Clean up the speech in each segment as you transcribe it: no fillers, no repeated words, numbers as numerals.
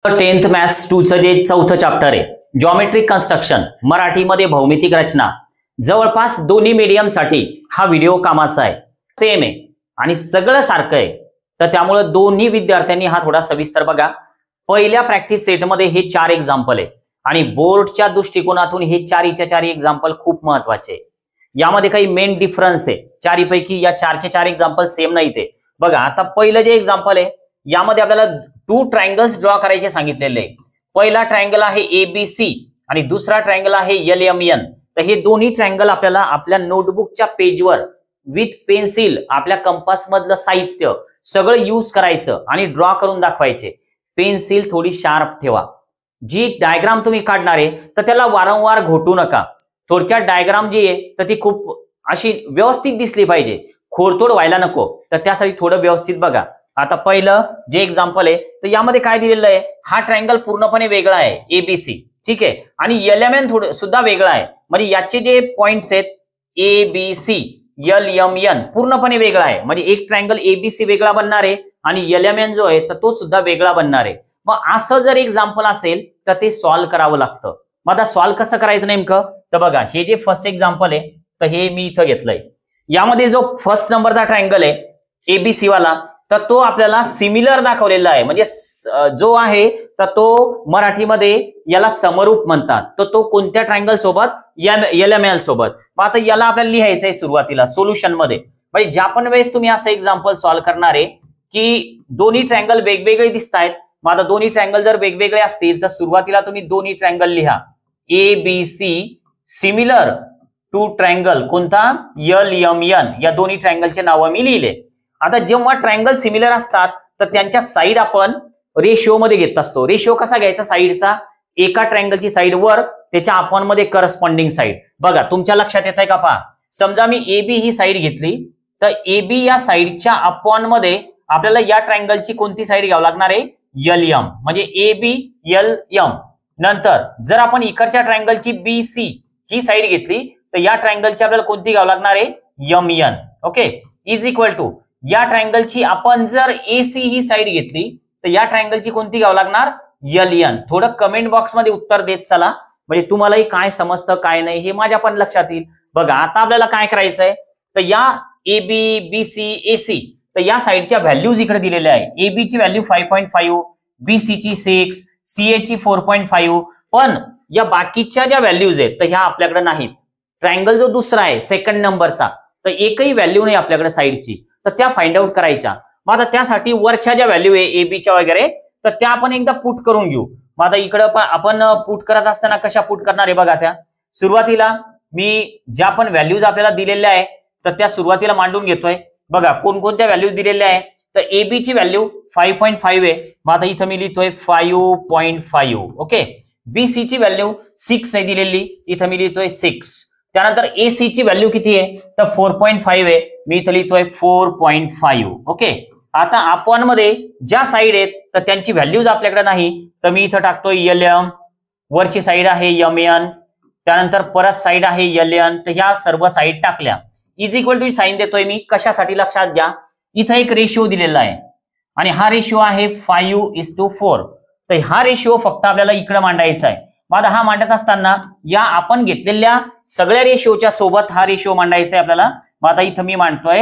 10th maths 2 चं जे चौथं चॅप्टर आहे जॉमेट्रिक कन्स्ट्रक्शन मराठीमध्ये भौमितिक रचना जवळपास दोन्ही मीडियम साठी हा व्हिडिओ कामाचा आहे. सेम आहे आणि सगळं सारखं आहे. तर त्यामुळे दोन्ही विद्यार्थ्यांनी हा थोडा सविस्तर बघा. पहिल्या प्रॅक्टिस सेटमध्ये हे 4 एक्झाम्पल आहे आणि बोर्डच्या दृष्टिकोनातून हे 4च्या 4 एक्झाम्पल खूप महत्त्वाचे आहे. यामध्ये काही मेन डिफरन्स आहे. 4 पैकी या 4चे 4 एक्झाम्पल सेम नाही ते बघा. आता पहिलं जे एक्झाम्पल आहे यामध्ये आपल्याला 2 ट्रायंगल्स ड्रॉ करायचे सांगितलेले आहे. पहिला ट्रायंगल आहे ABC आणि दुसरा ट्रायंगल आहे LMN. तर हे दोन्ही ट्रायंगल आपल्याला आपल्या नोटबुकच्या पेजवर विथ पेन्सिल आपल्या कंपास मधलं साहित्य सगळं यूज करायचं आणि ड्रॉ करून दाखवायचे. पेन्सिल थोडी शार्प ठेवा. जी डायग्राम तुम्ही काढणार आहे तर त्याला वारंवार घोटू नका. थोडक्यात डायग्राम जी आहे तर ती खूप अशी व्यवस्थित दिसली पाहिजे, खोडतोड व्हायला नको. तर त्यासाठी थोडं व्यवस्थित बघा. आता पहिलं जे एक्झाम्पल आहे तर यामध्ये काय दिलेलं आहे, हा ट्रायंगल पूर्णपणे वेगळा आहे ABC, ठीक आहे, आणि LMN थोडं सुद्धा वेगळा आहे. म्हणजे याचे जे पॉइंट्स आहेत ABC LMN पूर्णपणे वेगळा आहे. म्हणजे एक ट्रायंगल ABC वेगळा बनणार आहे आणि LMN जो आहे तर तो सुद्धा वेगळा बनणार आहे. मग असं जर एक्झाम्पल असेल तर ते सॉल्व्ह करावं लागतं. मग आता सॉल्व्ह कसं करायचं नेमकं, तर बघा हे जे फर्स्ट एक्झाम्पल आहे तर हे मी इथं घेतलंय. यामध्ये जो फर्स्ट नंबरचा ट्रायंगल आहे ABC वाला तर तो आपल्याला सिमिलर दाखवलेला आहे. म्हणजे जो आहे तर तो मराठीमध्ये याला समरूप म्हणतात. तर तो कोणत्या ट्रायंगल सोबत, LMN सोबत. मग आता याला आपल्याला लिहायचं आहे सुरुवातीला सोल्युशन मध्ये. म्हणजे ज्या पण वेळेस तुम्ही असं एक्झाम्पल सॉल्व्ह करणार आहे की दोन्ही ट्रायंगल वेगवेगळे दिसत आहेत. मग आता दोन्ही ट्रायंगल जर वेगवेगळे असतील तर सुरुवातीला तुम्ही दोन्ही ट्रायंगल लिहा. ABC सिमिलर टू ट्रायंगल कोणता, LMN. या दोन्ही ट्रायंगलचे नाव मी लिहिले. आता जेव्हा ट्रायंगल सिमिलर असतात तर त्यांच्या साईड आपण रेशिओ मध्ये घेत असतो. रेशिओ कसा घ्यायचा साईडचा, एका ट्रायंगलची साईड वर त्याच्या आपण मध्ये करस्पॉन्डिंग साईड. बघा तुमच्या लक्षात येत आहे का पहा. समजा मी AB ही साईड घेतली तर AB या साईडच्या अपॉन मध्ये आपल्याला या ट्रायंगलची कोणती साईड घ्यावी लागणार आहे, LM. म्हणजे AB LM. नंतर जर आपण इकडच्या ट्रायंगलची BC ही साईड घेतली तर या ट्रायंगलची आपल्याला कोणती घ्यावी लागणार आहे, MN. Okay, is equal to या ट्रायंगलची आपण जर AC ही साईड घेतली तर या ट्रायंगलची कोणती घ्यावी लागणार, LN. थोडं कमेंट बॉक्स मध्ये उत्तर देत चला म्हणजे तुम्हालाही काय समजतं काय नाही हे माझ्या पण लक्षात येईल. बघा आता आपल्याला काय करायचंय तर या AB BC AC तर या साईडच्या व्हॅल्यूज इकडे दिलेल्या आहे. AB ची व्हॅल्यू 5.5, BC ची 6, CA ची 4.5. पण या बाकीच्या ज्या व्हॅल्यूज आहेत तर ह्या आपल्याकडे नाहीत. ट्रायंगल जो दुसरा आहे सेकंड नंबरचा तर एकही व्हॅल्यू नाही आपल्याकडे साईडची, तर त्या फाइंड आउट करायच्या. मग आता त्यासाठी वरच्या ज्या व्हॅल्यू आहे ABच्या वगैरे तर त्या आपण एकदा पुट करून घेऊ. मग आता इकडे आपण पुट करत असताना कशा पुट करणार आहे बघा. त्या सुरुवातीला मी ज्या पण व्हॅल्यूज आपल्याला दिलेल्या आहे तर त्या सुरुवातीला मांडून घेतोय. बघा कोणकोणत्या व्हॅल्यूज दिलेल्या आहे तर AB ची व्हॅल्यू 5.5 आहे. मग आता इथं मी लिहितोय 5.5. ओके, BC ची व्हॅल्यू 6 आहे दिलेली, इथं मी लिहितोय 6. त्यानंतर AC ची व्हॅल्यू किती आहे तर 4.5 आहे, मी इथं लिहितोय 4.5. ओके, आता आपण मध्ये ज्या साईड आहेत तर त्यांची व्हॅल्यूज आपल्याकडे नाही तर मी इथं टाकतोय LM. वरची साईड आहे MN, त्यानंतर परत साईड आहे LN. तर ह्या सर्व साईड टाकल्या. इज इक्वल टू साईन देतोय मी कशासाठी लक्षात घ्या. इथं एक रेशिओ दिलेला आहे आणि हा रेशिओ आहे 5:4. तर हा रेशिओ फक्त आपल्याला इकडे मांडायचा आहे. मग हा मांडत असताना या आपण घेतलेल्या सगळ्या रेशिओच्या सोबत हा रेशिओ मांडायचा आहे आपल्याला. मग आता इथं मी मांडतोय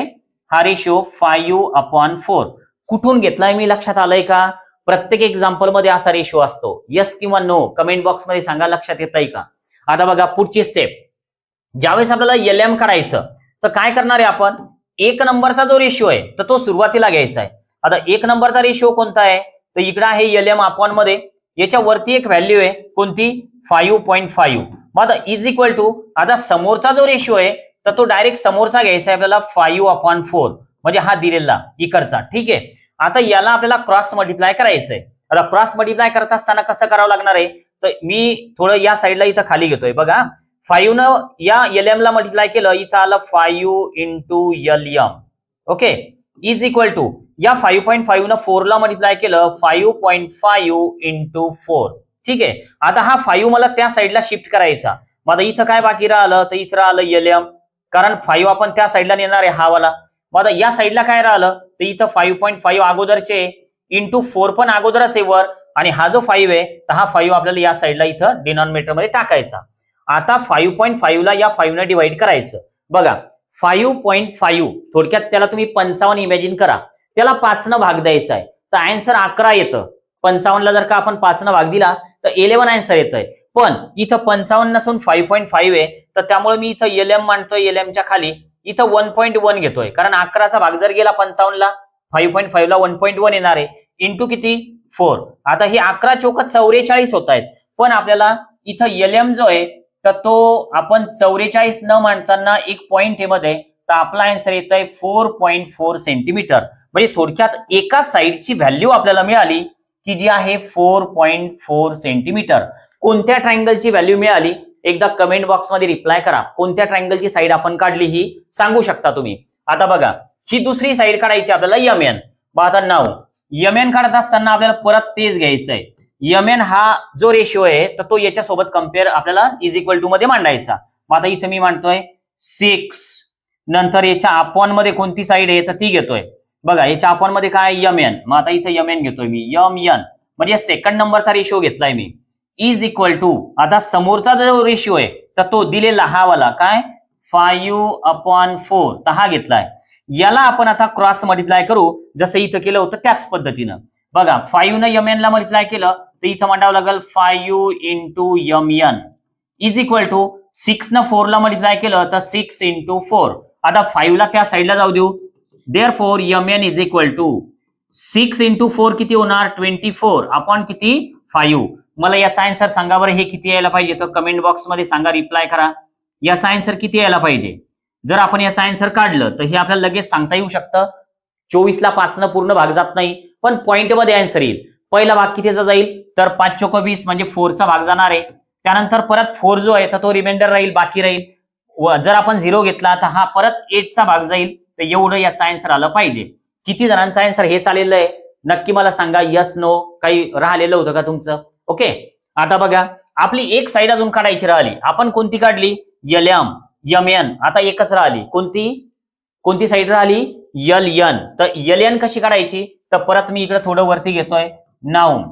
हा रेशिओ 5/4. कुठून घेतलाय मी लक्षात आलंय का. प्रत्येक एक्झाम्पल मध्ये असा रेशिओ असतो. यस किंवा नो कमेंट बॉक्स मध्ये सांगा लक्षात येत आहे का. आता बघा पुढची स्टेप, ज्यावेळेस आपल्याला LM करायचं तर काय करणार आहे आपण, 1 नंबरचा जो रेशिओ आहे तर तो सुरुवातीला घ्यायचा आहे. आता 1 नंबरचा रेशिओ कोणता आहे तर इकडे आहे LM अपॉन मध्ये, याच्या वरती एक व्हॅल्यू आहे कोणती 5.5. मग आता इज इक्वल टू आता समोरचा जो रेशिओ आहे तर तो डायरेक्ट समोरचा घ्यायचा आहे आपल्याला 5/4 म्हणजे हा दिलेला इकडचा. ठीक आहे, आता याला आपल्याला क्रॉस मल्टिप्लाय करायचंय. आता क्रॉस मल्टिप्लाय करत असताना कसं करावं लागणार आहे तर मी थोडं या साईडला इथं खाली घेतोय. बघा 5 न या LM ला मल्टिप्लाय केलं, इथं आलं 5 into LM. Okay, is equal to या 5.5 न 4 ला मल्टिप्लाय केलं 5.5 into 4. ठीक आहे, आता हा 5 मला त्या साईडला शिफ्ट करायचा. मग आता इथं काय बाकी राहिलं तर इथं राहिलं LM, कारण 5 आपण त्या साईडला नेणार आहे हा वाला. मग आता या साईडला काय राहिलं तर इथं 5.5 अगोदरचे इंटू 4 पण अगोदरच आहे वर आणि हा जो 5 आहे तर हा 5 आपल्याला या साईडला इथं डिनॉमिनेटर मध्ये टाकायचा. आता 5.5 ला या 5 ने डिवाइड करायचं. बघा 5.5 थोडक्यात त्याला तुम्ही 55 इमॅजिन करा, त्याला 5 न भाग द्यायचा आहे तर आन्सर 11 येतं. 55 ला जर का आपण 5 न भाग दिला तर 11 आन्सर येतंय. पण इथं 55 नसून 5.5 आहे तर त्यामुळे मी इथं LM मांडतोय. LM च्या खाली इथं 1.1 घेतोय, कारण 11चा भाग जर गेला 55 ला 5.5 ला 1.1 येणार आहे इंटू किती 4. आता हे 11 चौक 44 होत आहेत, पण आपल्याला इथं LM जो आहे तर तो आपण 44 न मांडताना एक पॉइंट मध्ये तर आपला आन्सर येत आहे 4.4 सेंटीमीटर. म्हणजे थोडक्यात एका साइडची व्हॅल्यू आपल्याला मिळाली की जी आहे 4.4 सेंटीमीटर. कोणत्या ट्रायंगलची व्हॅल्यू मिळाली एकदा कमेंट बॉक्स मध्ये रिप्लाय करा. कोणत्या ट्रायंगलची साइड आपण काढली ही सांगू शकता तुम्ही. आता बघा ही दुसरी साइड काढायची आपल्याला MN. आता नाव MN काढत असताना आपल्याला परत तेच घ्यायचं आहे. MN हा जो रेशिओ आहे तर तो याच्या सोबत कंपेअर आपल्याला इज इक्वल टू मध्ये मांडायचा. मग आता इथे मी मांडतोय 6. नंतर याच्या अपॉन मध्ये कोणती साइड आहे तर ती घेतोय. बघा याच्या अपॉन मध्ये काय MN. मग आता इथे MN घेतोय मी MN, म्हणजे सेकंड नंबरचा रेशिओ घेतलाय मी. इज इक्वल टू आता समोरचा जो रेशिओ आहे तर तो दिलेला हा वाला काय 5/4 तर हा घेतलाय. याला आपण आता क्रॉस मल्टिप्लाय करू जसं इथं केलं होतं त्याच पद्धतीनं. बघा 5 न MN ला मल्टिप्लाय केलं तर इथं मांडावं लागेल 5 into MN is equal to 6 न 4 ला मल्टिप्लाय केलं तर 6 इंटू 4. आता 5 ला त्या साईडला जाऊ देऊ. Therefore MN is equal to 6 into 4 किती होणार 24 अपॉन किती 5. मला याचा आन्सर सांगा बरं, हे किती यायला पाहिजे तर कमेंट बॉक्स मध्ये सांगा, रिप्लाय करा. याचा आन्सर किती यायला पाहिजे. जर आपण याचा आन्सर काढलं तर हे आपल्याला लगेच सांगता येऊ शकतं. 24 ला 5 न पूर्ण भाग जात नाही, पण पॉइंट मध्ये आन्सर येईल. पहिला भाग कितीचा जाईल तर 5 चौक 20 म्हणजे 4 चा भाग जाणार आहे. त्यानंतर परत 4 जो आहे तर तो रिमाइंडर राहील, बाकी राहील. जर आपण 0 घेतला तर हा परत 8 चा भाग जाईल. तर एवढं याचा आन्सर आलं पाहिजे. किती जणांचा आन्सर हे चाललेलं आहे नक्की मला सांगा. यस नो काही राहिलेलं होतं का तुमचं. ओके. आता बघा आपली एक साइड अजून काढायची राहिली. आपण कोणती काढली LM MN. आता एकच राहिली. कोणती साइड राहिली LN. तर LN कशी काढायची तर परत मी इकडे थोडं वरती घेतोय नाउन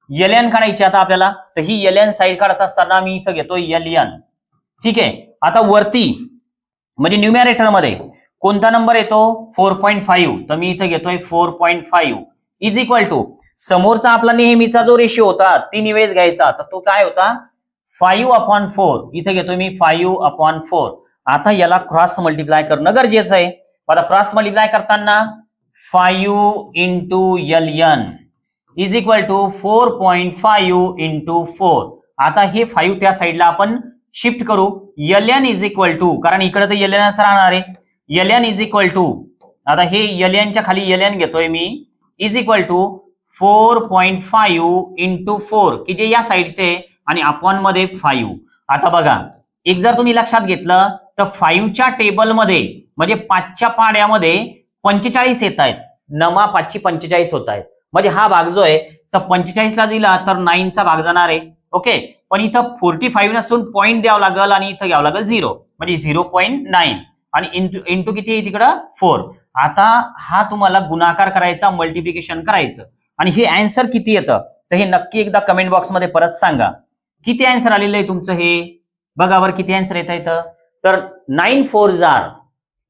LN काढायची. आता आपल्याला तर ही LN साइड काढत असताना मी इथं घेतोय LN. ठीक आहे. आता वरती म्हणजे न्यूमरेटर मध्ये कोणता नंबर येतो 4.5 तर मी इथं घेतोय 4.5 इज इक्वल टू समोरचा आपला नेहमीचा जो रेशिओ होता 3 वेळेस घ्यायचा तर तो काय होता 5/4. इथे घेतोय मी 5/4. आता याला क्रॉस मल्टिप्लाय करणं गरजेचं आहे. आता क्रॉस मल्टिप्लाय करताना 5 into LN is equal to 4.5 into 4. आता हे 5 त्या साईडला आपण शिफ्ट करू. LN इज इक्वल टू कारण इकडे तर LN असं राहणार आहे. LN इज इक्वल टू आता हे LN च्या खाली LN घेतोय मी इज इक्वल टू 4.5 इंटू 4 की जे या साईडचे आणि अपॉन मध्ये 5. आता बघा एक जर तुम्ही लक्षात घेतलं तर 5च्या टेबलमध्ये म्हणजे 5च्या पाड्यामध्ये 45 येत आहेत. 9 45 होत आहेत. म्हणजे हा भाग जो आहे तर 45 ला दिला तर 9 चा भाग जाणार आहे. ओके. पण इथं 45 नसून पॉईंट द्यावं लागेल आणि इथं घ्यावं लागेल 0 म्हणजे 0.9 आणि इंटू किती आहे तिकडं 4. आता हा तुम्हाला गुणाकार करायचा, मल्टिप्लिकेशन करायचं आणि हे आन्सर किती येतं तर हे नक्की एकदा कमेंट बॉक्स मध्ये परत सांगा. किती आन्सर आलेलं आहे तुमचं हे बघा बरं. किती आन्सर येत आहे तर 9 4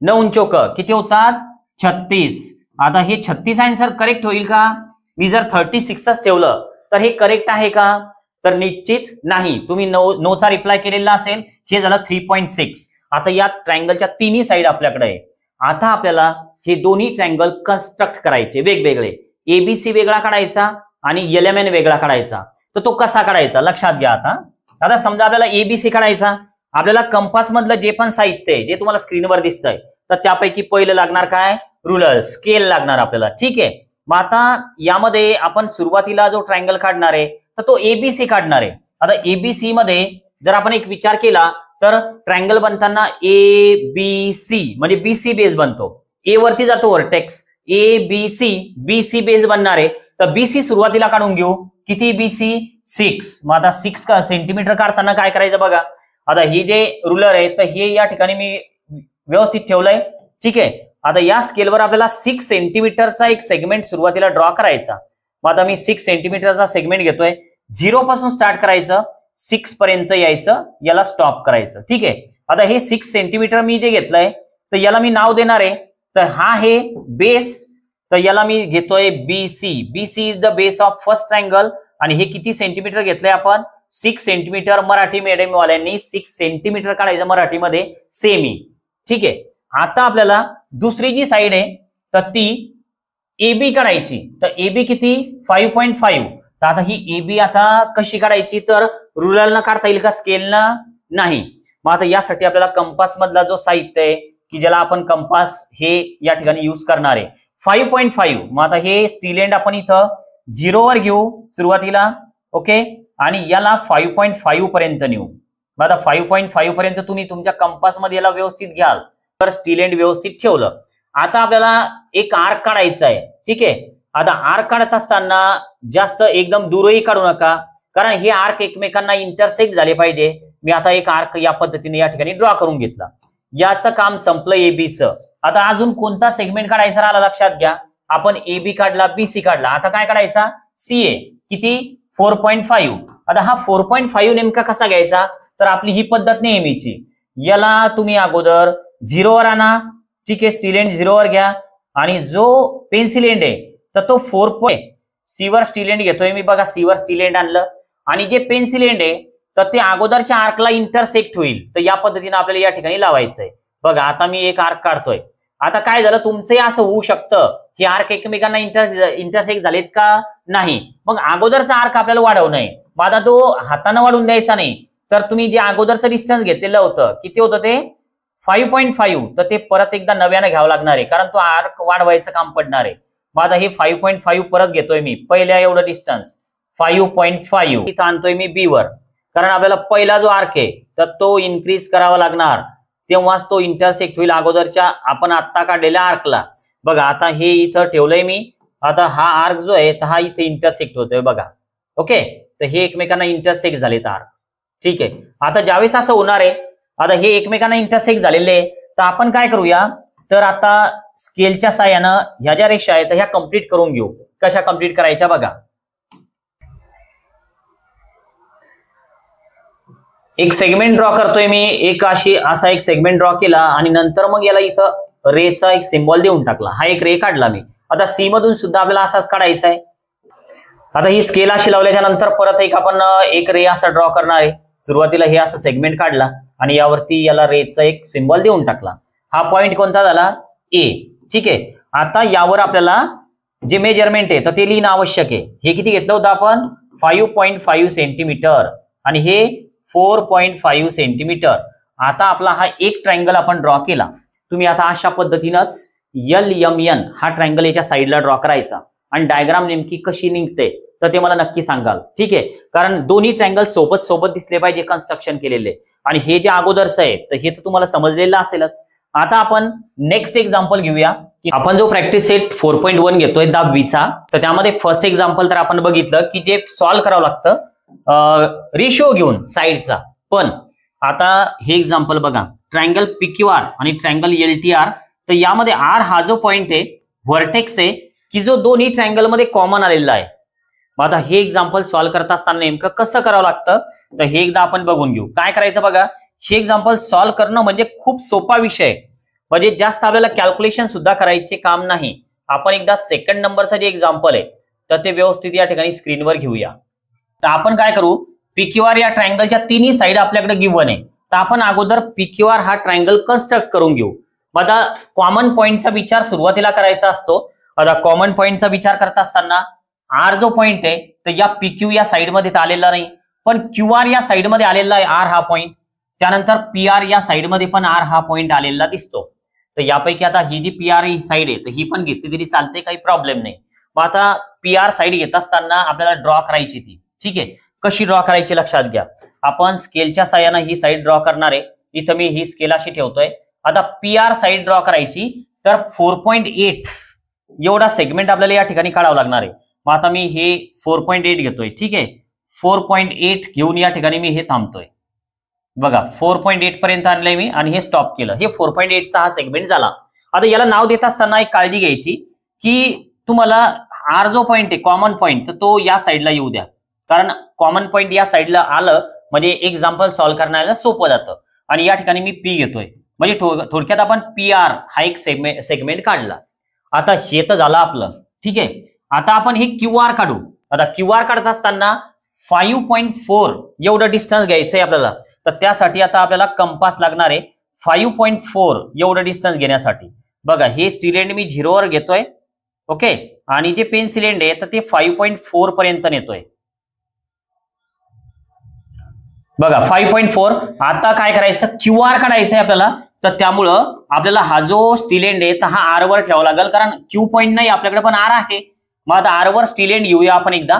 9 चौक किती होतात 36. आता हे 36 आन्सर करेक्ट होईल का. मी जर 36च ठेवलं तर हे करेक्ट आहे का तर निश्चित नाही. तुम्ही नो चा रिप्लाय केलेला असेल. हे झालं 3.6. आता या ट्रायंगलच्या तिन्ही साइड आपल्याकडे आहे. आता आपल्याला हे दोन्ही ट्रायंगल कन्स्ट्रक्ट करायचे वेगवेगळे. ABC वेगळा काढायचा आणि LMN वेगळा काढायचा. तर तो कसा काढायचा लक्षात घ्या. आता समजा आपल्याला ABC काढायचा. आपल्याला कंपास मधलं जे पण साहित्य आहे जे तुम्हाला स्क्रीनवर दिसतंय तर त्यापैकी पहिलं लागणार काय रुलर स्केल लागणार आपल्याला. ठीक आहे. मग आता यामध्ये आपण सुरुवातीला जो ट्रायंगल काढणार आहे तर तो ABC काढणार आहे. आता ABC मध्ये जर आपण एक विचार केला तर ट्रायंगल बनताना ABC म्हणजे BC बेस बनतो. A वरती जातो व्हर्टेक्स ABC BC बेस बनणार आहे. तर BC सुरुवातीला काढून घेऊ. किती BC 6. मग आता 6 का सेंटीमीटर काढताना काय करायचं बघा. आता ही जे रुलर आहे तर हे या ठिकाणी मी व्यवस्थित ठेवलंय. ठीक आहे. आता या स्केलवर आपल्याला 6 सेंटीमीटरचा एक सेगमेंट सुरुवातीला ड्रॉ करायचा. मग आता मी 6 सेंटीमीटरचा सेगमेंट घेतोय. 0 पासून स्टार्ट करायचं, 6 पर्यंत यायचं, याला स्टॉप करायचं. ठीक आहे. आता हे 6 सेंटीमीटर मी जे घेतलंय तर याला मी नाव देणार आहे. तर हा हे बेस, तर याला मी घेतोय BC. BC is the base of first triangle. आणि हे किती सेंटीमीटर घेतलंय आपण? 6 सेंटीमीटर. मराठी मीडियम वाल्यांनी 6 सेंटीमीटर काढायचं मराठीमध्ये सेमी. ठीक आहे. आता आपल्याला दुसरी जी साइड आहे तर ती AB काढायची. तर AB किती? 5.5. तर आता ही AB आता कशी काढायची? तर रुलरनं काढता येईल का, स्केलनं? नाही. मग आता यासाठी आपल्याला कंपास मधला जो साहित्य आहे की ज्याला आपण कंपास हे या ठिकाणी यूज करणार आहे 5.5. मग आता हे स्टील एंड आपण इथं 0 वर घेऊ सुरुवातीला. ओके. आणि याला 5.5 पर्यंत नेऊ. मग आता 5.5 पर्यंत तुम्ही तुमच्या कंपास मध्ये याला व्यवस्थित घ्याल तर स्टील एंड व्यवस्थित ठेवलं. आता आपल्याला एक आर्क काढायचा आहे. ठीक आहे. आता आर्क काढत असताना जास्त एकदम दूरही काढू नका, कारण हे आर्क एकमेकांना इंटरसेक्ट झाले पाहिजे. मी आता एक आर्क या पद्धतीने या ठिकाणी ड्रॉ करून घेतला. याचं काम संपलं एबीचं. आता अजून कोणता सेगमेंट काढायचा राहिला लक्षात घ्या. आपण AB काढला, BC काढला. आता काय काढायचा? CA. किती? 4.5. आता हा 4.5 नेमका कसा घ्यायचा? तर आपली ही पद्धत नेहमीची. याला तुम्ही अगोदर 0 वर आणा. ठीक आहे. स्टील एंड 0 वर घ्या. आणि जो पेन्सिल एंड आहे तर तो 4. C वर स्टील एंड घेतोय मी. बघा, C वर स्टील एंड आणलं. आणि जे पेन्सिल एंड आहे तर ते अगोदरच्या आर्कला इंटरसेक्ट होईल. तर या पद्धतीने आपल्याला या ठिकाणी लावायचंय. बघा, आता मी एक आर्क काढतोय. आता काय झालं, तुमचंही असं होऊ शकतं की आर्क एकमेकांना इंटरसेक्ट झालेत का नाही. मग अगोदरचा आर्क आपल्याला वाढवणं आहे. मग आता तो हाताने वाढवून द्यायचा नाही. तर तुम्ही जे अगोदरचं डिस्टन्स घेतलेलं होतं किती होतं ते 5.5. तर ते परत एकदा नव्याने घ्यावं लागणार आहे, कारण तो आर्क वाढवायचं काम पडणार आहे. मग आता हे 5.5 परत घेतोय मी. पहिल्या एवढं डिस्टन्स 5.5 इथं आणतोय मी B वर, कारण आपल्याला पहिला जो आर्क आहे तर तो इन्क्रीज करावा लागणार, तेव्हाच तो इंटरसेक्ट होईल अगोदरच्या आपण आत्ता काढलेल्या आर्कला. बघा, आता हे इथं ठेवलंय मी. आता हा आर्क जो आहे तर हा इथे इंटरसेक्ट होतोय बघा. ओके. तर हे एकमेकांना इंटरसेक्ट झालेत आर्क. ठीक आहे. आता ज्यावेळेस असं होणार आहे, आता हे एकमेकांना इंटरसेक्ट झालेले आहे, तर आपण काय करूया, तर आता स्केलच्या साहाय्यानं ह्या ज्या रेषा आहेत ह्या कंप्लीट करून घेऊ. कशा कंप्लीट करायच्या बघा. एक सेगमेंट ड्रॉ करतोय मी. असा एक सेगमेंट ड्रॉ केला आणि नंतर मग याला इथं रेचा एक सिम्बॉल देऊन टाकला. हा एक रे काढला मी. आता C मधून सुद्धा आपल्याला असाच काढायचा आहे. आता ही स्केल अशी लावल्याच्या नंतर परत आपण एक रे असा ड्रॉ करणार आहे. सुरुवातीला हे असं सेगमेंट काढला आणि यावरती याला रेचा एक सिम्बॉल देऊन टाकला. हा पॉइंट कोणता झाला? A. ठीक आहे. आता यावर आपल्याला जे मेजरमेंट आहे तर ते लिहिणं आवश्यक आहे. हे किती घेतलं होतं आपण? 5.5 सेंटीमीटर आणि हे 4.5 सेंटीमीटर. आता आपला हा एक ट्रायंगल आपण ड्रॉ केला. तुम्ही आता अशा पद्धतीनंच LMN हा ट्रायंगल याच्या साईडला ड्रॉ करायचा आणि डायग्राम नेमकी कशी निघते तर ते मला नक्की सांगाल. ठीक आहे. कारण दोन्ही ट्रायंगल सोबत सोबत दिसले पाहिजे कन्स्ट्रक्शन केलेले. आणि हे जे अगोदरचं आहे तर हे तर तुम्हाला समजलेलं असेलच. आता आपण नेक्स्ट एक्झाम्पल घेऊया की आपण जो प्रॅक्टिस सेट 4.1 घेतोय 10वीचा, तर त्यामध्ये फर्स्ट एक्झाम्पल तर आपण बघितलं की जे सॉल्व्ह करावं लागतं रेशो घेऊन साइडचा. पण आता हे एक्झाम्पल बघा, ट्रायंगल PQR आणि ट्रायंगल LTR. तर यामध्ये R हा जो पॉइंट आहे व्हर्टेक्स आहे की जो दोन्ही ट्रायंगल मध्ये कॉमन आलेला आहे. मग आता हे एक्झाम्पल सॉल्व्ह करत असताना नेमकं कसं करावं लागतं तर हे एकदा आपण बघून घेऊ. काय करायचं बघा, हे एक्झाम्पल सॉल्व्ह करणं म्हणजे खूप सोपा विषय आहे. म्हणजे जास्त आपल्याला कॅल्क्युलेशन सुद्धा करायचे काम नाही. आपण एकदा सेकंड नंबरचा जे एक्झाम्पल आहे तर ते व्यवस्थित या ठिकाणी स्क्रीनवर घेऊया. तर आपण काय करू, PQR या ट्रायंगलच्या तिन्ही साइड आपल्याकडे गिव्हन आहे. तर आपण अगोदर PQR हा ट्रायंगल कन्स्ट्रक्ट करून घेऊ. मग आता कॉमन पॉइंटचा विचार सुरुवातीला करायचा असतो. आता कॉमन पॉइंटचा विचार करत असताना R जो पॉइंट आहे तर या PQ या साइडमध्ये आलेला नाही, पण QR या साइडमध्ये आलेला आहे R हा पॉइंट. त्यानंतर PR या साइडमध्ये पण R हा पॉइंट आलेला दिसतो. तर यापैकी आता ही जी PR ही साइड आहे तर ही पण घेतली तरी चालते, काही प्रॉब्लेम नाही. मग आता PR साइड घेत असताना आपल्याला ड्रॉ करायची ती. ठीक आहे. कशी ड्रॉ करायची लक्षात घ्या. आपण स्केलच्या साहाय्याने ही साइड ड्रॉ करणार आहे. इथं मी ही स्केल अशी ठेवतोय. आता PR साइड ड्रॉ करायची तर 4.8 एवढा सेगमेंट आपल्याला या ठिकाणी काढावं लागणार आहे. मग आता मी हे 4.8 घेतोय. ठीक आहे. 4.8 घेऊन या ठिकाणी मी हे थांबतोय. बघा, 4.8 पर्यंत आणलंय मी आणि हे स्टॉप केलं. हे 4.8चा हा सेगमेंट झाला. आता याला नाव देत असताना एक काळजी घ्यायची की तुम्हाला आर जो पॉइंट आहे कॉमन पॉइंट, तर तो या साईडला येऊ द्या, कारण कॉमन पॉइंट या साईडला आलं म्हणजे एक्झाम्पल सॉल्व्ह करण्याला सोपं जातं. आणि या ठिकाणी मी पी घेतोय, म्हणजे थोडक्यात आपण पी आर हा एक सेगमेंट काढला. आता हे तर झालं आपलं, ठीक आहे. आता आपण हे क्यू आर काढू. आता क्यू आर काढत असताना 5.4 एवढं डिस्टन्स घ्यायचंय आपल्याला. तर त्यासाठी आता आपल्याला कंपास लागणार आहे 5.4 एवढं डिस्टन्स घेण्यासाठी. बघा हे स्टील एंड मी 0 वर घेतोय, ओके, आणि जे पेन्सिल एंड आहे तर ते 5.4 पर्यंत नेतोय. बघा 5.4. आता काय करायचं, क्यू आर काढायचंय आपल्याला. तर त्यामुळं आपल्याला हा जो स्टील एंड आहे तर हा आर वर ठेवावा लागेल, कारण क्यू पॉइंट नाही आपल्याकडे पण आर आहे. मग आता आर वर स्टील एंड घेऊया आपण एकदा.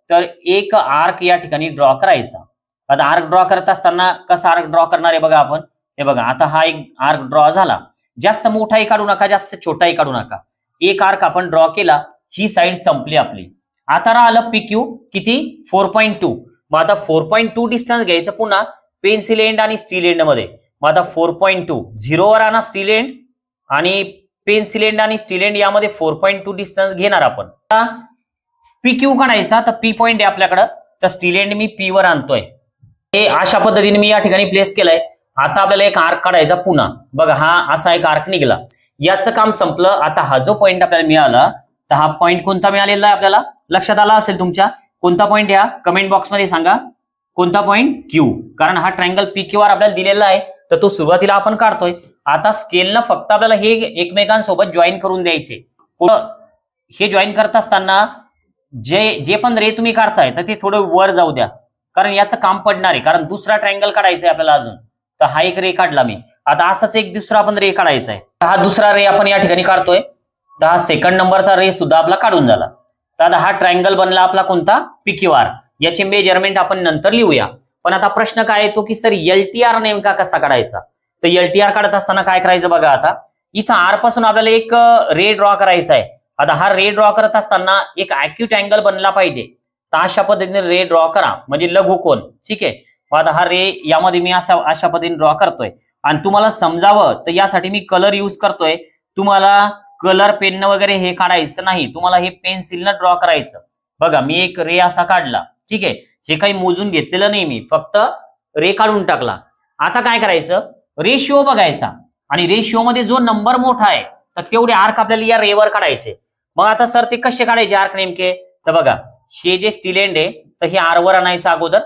तर एक आर्क या ठिकाणी ड्रॉ करायचा. आता आर्क ड्रॉ करत असताना कसा आर्क ड्रॉ करणार आहे बघा आपण. हे बघा आता हा एक आर्क ड्रॉ झाला. जास्त मोठाही काढू नका, जास्त छोटाही काढू नका. एक आर्क आपण ड्रॉ केला, ही साइड संपली आपली. आता राहिलं पी क्यू किती 4.2. मग आता 4.2 डिस्टन्स घ्यायचं पुन्हा पेन्सिल एंड आणि स्टील एंड मध्ये. मग आता 4.2 0 वर आणा स्टील एंड आणि पेन्सिल एंड आणि स्टील एंड यामध्ये 4.2 डिस्टन्स घेणार आपण. पी क्यू काढायचा, तर पी पॉइंट आहे आपल्याकडं, तर स्टील एंड मी पी वर आणतोय. हे अशा पद्धतीने मी या ठिकाणी प्लेस केलंय. आता आपल्याला एक आर्क काढायचा पुन्हा. बघा हा असा एक आर्क निघाला, याचं काम संपलं. आता हा जो पॉइंट आपल्याला मिळाला, तर हा पॉइंट कोणता मिळालेला आहे आपल्याला लक्षात आला असेल तुमच्या. कोणता पॉइंट या कमेंट बॉक्स मध्ये सांगा, कोणता पॉइंट क्यू, कारण हा ट्रायंगल पी क्यू आर आपल्याला दिलेला आहे, तर तो सुरुवातीला आपण काढतोय. आता स्केलनं फक्त आपल्याला हे एकमेकांसोबत जॉईन करून द्यायचे. हे जॉईन करत असताना जे पण रे तुम्ही काढताय तर ते थोडं वर जाऊ द्या, कारण याचं काम पडणार आहे. कारण दुसरा ट्रायंगल काढायचा आहे आपल्याला अजून. तर हा एक रे काढला मी. आता असाच एक दुसरा पण रे काढायचा आहे. हा दुसरा रे आपण या ठिकाणी काढतोय. तर हा सेकंड नंबरचा रे सुद्धा आपला काढून झाला. तर आता हा ट्रायंगल बनला आपला कोणता पी क्यू आर. याचे मेजरमेंट आपण नंतर लिहूया. पण आता प्रश्न काय येतो की सर एलटीआर नेमका कसा काढायचा. तर एलटीआर काढत असताना काय करायचं बघा. आता इथं आर पासून आपल्याला एक रे ड्रॉ करायचा आहे. आता हा रे ड्रॉ करत असताना एक ॲक्यूट अँगल बनला पाहिजे. तर अशा पद्धतीने रे ड्रॉ करा, म्हणजे लघुकोन, ठीक आहे. आता हा रे यामध्ये मी अशा पद्धतीने ड्रॉ करतोय. आणि तुम्हाला समजावं तर यासाठी मी कलर यूज करतोय. तुम्हाला कलर पेन वगैरे हे काढायचं नाही, तुम्हाला हे पेन्सिलनं ड्रॉ करायचं. बघा मी एक रे असा काढला, ठीक आहे. हे काही मोजून घेतलेलं नाही मी, फक्त रे काढून टाकला. आता काय करायचं, रेशिओ बघायचा आणि रेशिओ मध्ये जो नंबर मोठा आहे तर तेवढे आर्क आपल्याला या रेवर काढायचे. मग आता सर ते कसे काढायचे आर्क नेमके, तर बघा हे जे स्टील एंड आहे तर हे आर वर आणायचं अगोदर,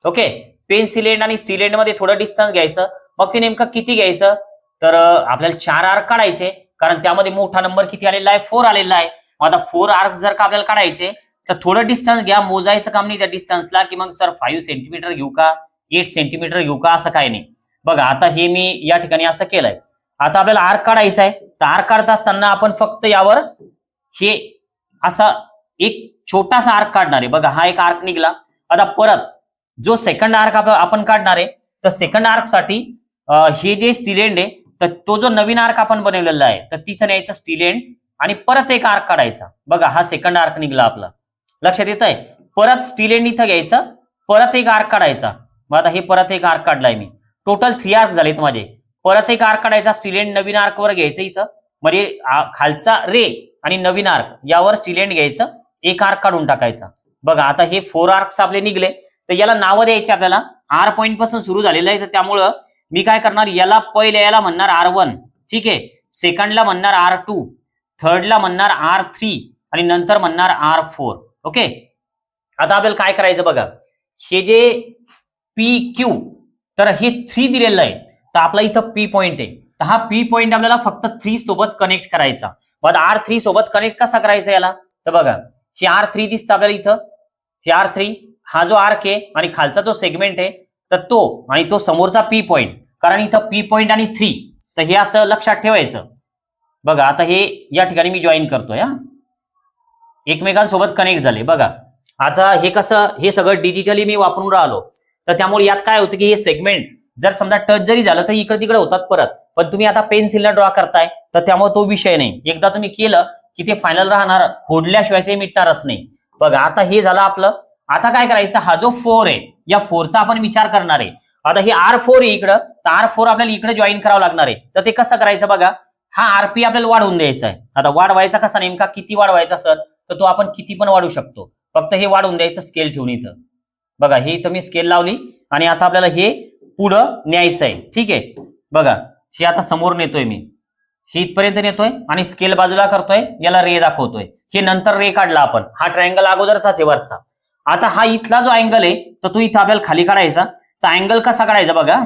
ओके. पेन्सिल एंड आणि स्टील एंड मध्ये थोडं डिस्टन्स घ्यायचं. मग ते नेमकं किती घ्यायचं, तर आपल्याला 4 आर्क काढायचे, कारण त्यामध्ये मोठा नंबर किती आलेला आहे 4 आलेला आहे. आता 4 आर्क जर का आपल्याला काढायचे तर थोडं डिस्टन्स घ्या, मोजायचं काम नाही त्या डिस्टन्सला की मग सर 5 सेंटीमीटर घेऊ का 8 सेंटीमीटर घेऊ का, असं काय नाही. बघा आता हे मी या ठिकाणी असं केलंय. आता आपल्याला आर्क काढायचा आहे, तर आर्क काढत असताना आपण फक्त यावर हे असा एक छोटासा आर्क काढणार आहे. बघा हा एक आर्क निघाला. आता परत जो सेकंड आर्क आपण काढणार आहे, तर सेकंड आर्क साठी हे जे स्टील एंड आहे तर तो जो नवीन आर्क आपण बनवलेला आहे तर तिथं न्यायचं स्टील एंड आणि परत एक आर्क काढायचा. बघा हा सेकंड आर्क निघाला आपला, लक्षात येत आहे. परत स्टील एंड इथं घ्यायचं, परत एक आर्क काढायचा. मग आता हे परत एक आर्क काढलाय मी, टोटल 3 आर्क झालेत माझे. परत एक आर्क काढायचा, स्टील एंड नवीन आर्क वर घ्यायचं इथं, म्हणजे खालचा रे आणि नवीन आर्क यावर स्टील एंड घ्यायचं, एक आर्क काढून टाकायचा. बघा आता हे 4 आर्क्स आपले निघले. तर याला नावं द्यायची आपल्याला. आर पॉइंट पासून सुरू झालेलं आहे, तर त्यामुळं मी काय करणार, याला पहिल्या याला म्हणणार R1, ठीक आहे. सेकंडला म्हणणार R2, थर्डला म्हणणार R3 आणि नंतर म्हणणार R4, ओके. आता आपल्याला काय करायचं बघा, हे जे PQ तर हे 3 दिलेलं आहे, तर आपला इथं P पॉइंट आहे. तर हा P पॉइंट आपल्याला फक्त 3 सोबत कनेक्ट करायचा. मग R3 सोबत कनेक्ट कसा करायचा याला, तर बघा हे R3 दिसतं आपल्याला इथं. हे R3 हा जो आर्क आहे आणि खालचा जो सेगमेंट आहे तर तो आणि तो समोरचा P पॉइंट, कारण इथं P पॉइंट आणि 3, तर हे असं लक्षात ठेवायचं. बघा आता हे या ठिकाणी मी जॉईन करतोय, हा एकमेकांसोबत कनेक्ट झाले. बघा आता हे कसं, हे सगळं डिजिटली मी वापरून राहिलो, तर त्यामुळे यात काय होतं की हे सेगमेंट जर समजा टच जरी झालं तर इकडे तिकडे होतात परत. पण तुम्ही आता पेन्सिलला ड्रॉ करताय तर त्यामुळे तो विषय नाही. एकदा तुम्ही केलं की ते फायनल राहणार, खोडल्याशिवाय ते मिटणारच नाही. बघा आता हे झालं आपलं. आता काय करायचं, हा जो 4 आहे या 4चा आपण विचार करणार आहे. आता हे R4 आहे इकडं, तर R4 आपल्याला इकडे जॉईन करावं लागणार आहे. तर ते कसं करायचं बघा, हा RP आपल्याला वाढवून द्यायचा आहे. आता वाढवायचा कसा नेमका, किती वाढवायचा सर, तर तो आपण किती पण वाढवू शकतो. फक्त हे वाढवून द्यायचं स्केल ठेवून इथं. बघा हे इथं मी स्केल लावली आणि आता आपल्याला हे पुढं न्यायचं आहे. ठीक आहे, बघा हे आता समोर नेतोय मी, हे इथपर्यंत नेतोय आणि स्केल बाजूला करतोय, याला रे दाखवतोय. हे नंतर रे काढला आपण, हा ट्रायंगल अगोदरचाच आहे वरचा. आता हा इथला जो अँगल आहे तर तो इथं आपल्याला खाली काढायचा. तर अँगल कसा काढायचा बघा,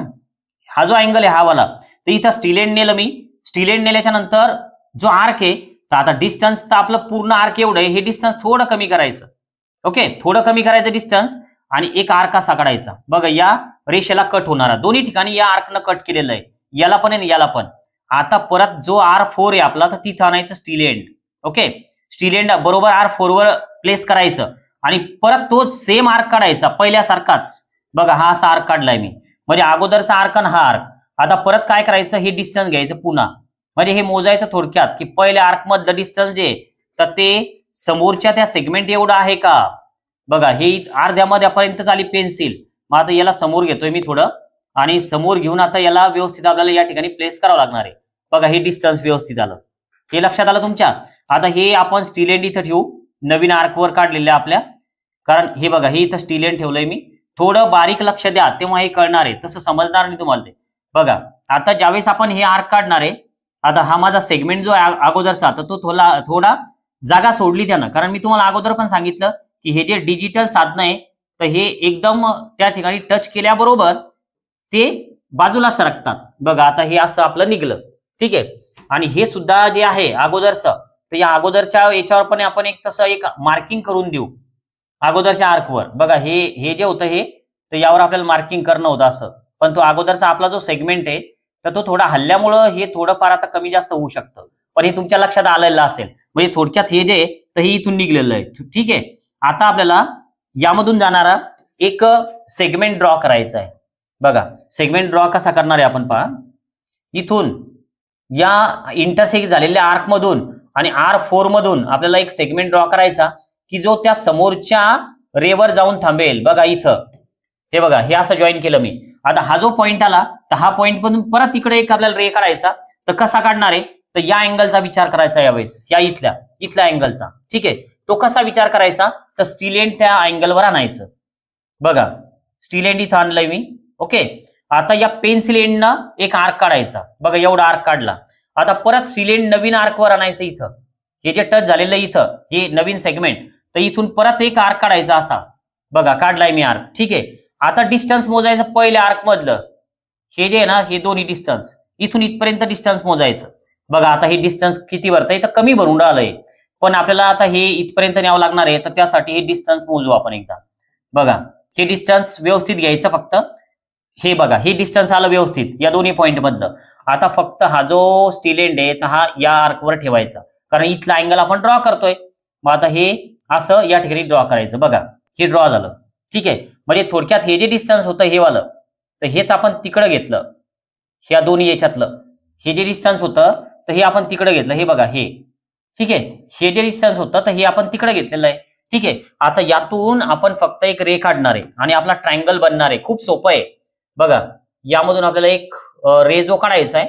हा जो अँगल आहे हा वाला, तर इथं स्टील एंड नेलं मी. स्टील एंड नेल्याच्या नंतर जो आर्क आहे, तर आता डिस्टन्स तर आपलं पूर्ण आर्क एवढं आहे, हे डिस्टन्स थोडं कमी करायचं. ओके, थोडं कमी करायचं डिस्टन्स आणि एक आर्क असा काढायचा. बघा या रेषेला कट होणारा, दोन्ही ठिकाणी या आर्कनं कट केलेलं आहे, याला पण आणि याला पण. आता परत जो R4 आहे आपला, तर तिथं आणायचं steel end. Okay, steel end बरोबर R4 वर प्लेस करायचं आणि परत तो सेम आर्क काढायचा पहिल्यासारखाच. बघा हा असा आर्क काढलाय मी, म्हणजे अगोदरचा आर्क आणि हा आर्क. आता परत काय करायचं, हे डिस्टन्स घ्यायचं पुन्हा, म्हणजे हे मोजायचं थोडक्यात की पहिल्या आर्क मधलं डिस्टन्स जे तर ते समोरच्या त्या सेगमेंट एवढं आहे का. बघा हे अर्ध्या मध्यापर्यंत झाली पेन्सिल. मग आता याला समोर घेतोय मी थोडं आणि समोर घेऊन आता याला व्यवस्थित आपल्याला या ठिकाणी प्लेस करावं लागणार आहे. बघा हे डिस्टन्स व्यवस्थित आलं, हे लक्षात आलं तुमच्या. आता हे आपण स्टील एंड इथं ठेवू, नवीन आर्कवर काढलेल्या आपल्या, कारण हे बघा हे इथं स्टील एंड ठेवलंय मी. थोडं बारीक लक्ष द्या तेव्हा हे कळणार आहे, तसं समजणार नाही तुम्हाला ते. बघा आता ज्यावेळेस आपण हे आर्क काढणार आहे, आता हा माझा सेगमेंट जो अगोदरचा तर तो थोडा जागा सोडली त्यानं, कारण मी तुम्हाला अगोदर पण सांगितलं की हे जे डिजिटल साधन आहे तर हे एकदम त्या ठिकाणी टच केल्याबरोबर ते बाजूला सरकतात. बघा आता हे असं आपलं निघलं. ठीक आहे, आणि हे सुद्धा जे आहे अगोदरचं, तर या अगोदरच्या याच्यावर पण आपण एक तसं एक मार्किंग करून देऊ अगोदरच्या आर्कवर. बघा हे जे होतं हे, तर यावर आपल्याला मार्किंग करणं होतं असं, पण तो अगोदरचा आपला जो सेगमेंट आहे तर तो थोडा हल्ल्यामुळं हे थोडंफार आता कमी जास्त होऊ शकतं, पण हे तुमच्या लक्षात आलेलं असेल. म्हणजे थोडक्यात हे जे तर हे इथून निघलेलं आहे. ठीक आहे, आता आपल्याला यामधून जाणारा एक सेगमेंट ड्रॉ करायचा आहे. बघा सेगमेंट ड्रॉ कसा करणार आहे आपण पहा, इथून या इंटरसेक्ट झालेल्या आर्क मधून आणि R4 मधून आपल्याला एक सेगमेंट ड्रॉ करायचा की जो त्या समोरच्या रेवर जाऊन थांबेल. बघा इथं हे बघा हे असं जॉईन केलं मी. आता हा जो पॉइंट आला तर हा पॉइंट मधून परत इकडे एक आपल्याला रे काढायचा. तर कसा काढणार आहे, तर या अँगलचा विचार करायचा यावेळेस, या इथल्या अँगलचा. ठीक आहे, तो कसा विचार करायचा, तर स्टील एंड त्या अँगलवर आणायचं. बघा स्टील एंड इथं आणलंय मी. ओके, आता या पेन्सिल एंडनं एक आर्क काढायचा. बघा एवढा आर्क काढला. आता परत स्टील एंड नवीन आर्कवर आणायचं. इथं हे जे टच झालेलं इथं हे नवीन सेगमेंट, तर इथून परत एक आर्क काढायचा असा. बघा काढलाय मी आर्क. ठीक आहे, आता डिस्टन्स मोजायचं पहिल्या आर्क मधलं, हे जे आहे ना हे दोन्ही डिस्टन्स इथून इथपर्यंत डिस्टन्स मोजायचं. बघा आता हे डिस्टन्स किती भरतं, इथं कमी भरून राहिलंय, पण आपल्याला आता हे इथपर्यंत न्यावं लागणार आहे, तर त्यासाठी हे डिस्टन्स मोजू आपण एकदा. बघा हे डिस्टन्स व्यवस्थित घ्यायचं फक्त. हे बघा हे डिस्टन्स आलं व्यवस्थित या दोन्ही पॉईंट मधलं. आता फक्त हा जो स्टील एंड आहे तर हा या आर्कवर ठेवायचा, कारण इथला अँगल आपण ड्रॉ करतोय. मग आता हे असं या ठिकाणी ड्रॉ करायचं. बघा हे ड्रॉ झालं. ठीक आहे, म्हणजे थोडक्यात हे जे डिस्टन्स होतं हे वालं, तर हेच आपण तिकडं घेतलं. ह्या दोन्ही याच्यातलं हे जे डिस्टन्स होतं तर हे आपण तिकडे घेतलं. हे बघा हे. ठीक आहे, हे जे डिस्टन्स होतं तर हे आपण तिकडे घेतलेलं आहे. ठीक आहे, आता यातून आपण फक्त एक रे काढणार आहे आणि आपला ट्रायंगल बनणार आहे. खूप सोपं आहे. बघा यामधून आपल्याला एक रे जो काढायचा आहे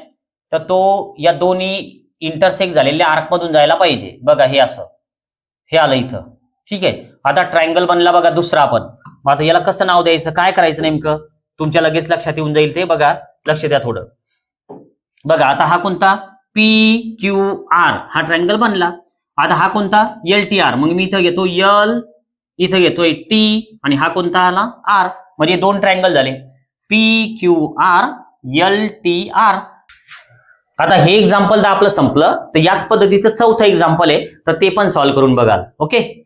तर तो या दोन्ही इंटरसेक्ट झालेल्या आर्क मधून जायला पाहिजे. बघा हे असं हे आलं इथं. ठीक आहे, आता ट्रायंगल बनला बघा दुसरा आपण. मग आता याला कसं नाव द्यायचं, काय करायचं नेमकं, तुमच्या लगेच लक्षात येऊन जाईल ते. बघा लक्ष द्या थोडं. बघा आता हा कोणता PQR हा ट्रायंगल बनला. आता हा कोणता LTR, मग मी इथं घेतो L, इथं घेतोय T आणि हा कोणता आला R, म्हणजे दोन ट्रायंगल झाले PQR LTR. आता हे एक्झाम्पल तर आपलं संपलं, तर याच पद्धतीचं चौथं एक्झाम्पल आहे, तर ते पण सॉल्व्ह करून बघाल. ओके.